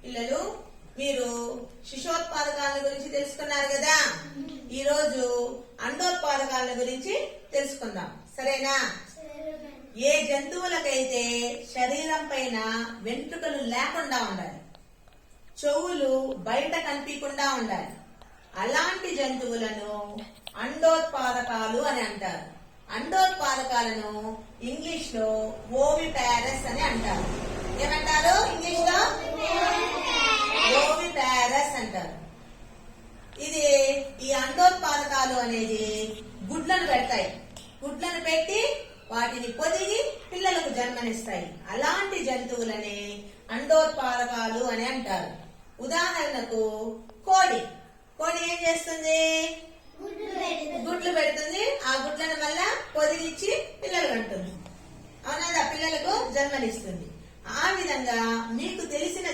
పిల్లలు, మీరు శిశోత్పాదకాల గురించి తెలుసుకున్నారు కదా. ఈ రోజు అండోత్పాదకాల గురించి తెలుసుకుందాం, సరేనా? ఏ జంతువులకైతే శరీరం పైన వెంట్రుకలు లేకుండా ఉండాలి, చెవులు బయట కనిపించకుండా ఉండాలి, అలాంటి జంతువులను అండోత్పాదకాలు అని అంటారు. అండోత్పాదకాలను ఇంగ్లీష్ లో ఓవిపారస్ అని అంటారు. ఏమంటారు ఇంగ్లీష్ లో? ఓవిపారస్ అంటారు. ఈ అండోత్పాదకాలు అనేది గుడ్లను పెడతాయి. గుడ్లను పెట్టి వాటిని పొదిగి పిల్లలకు జన్మనిస్తాయి. అలాంటి జంతువులని అండోత్పాదకాలు అని అంటారు. ఉదాహరణకు కోడి ఏం చేస్తుంది? గుడ్లు పెడుతుంది. ఆ గుడ్లను మళ్ళా పొదిగిచ్చి పిల్లలు కంటుంది. అవునా? పిల్లలకు జన్మనిస్తుంది. ఆ విధంగా మీకు తెలిసిన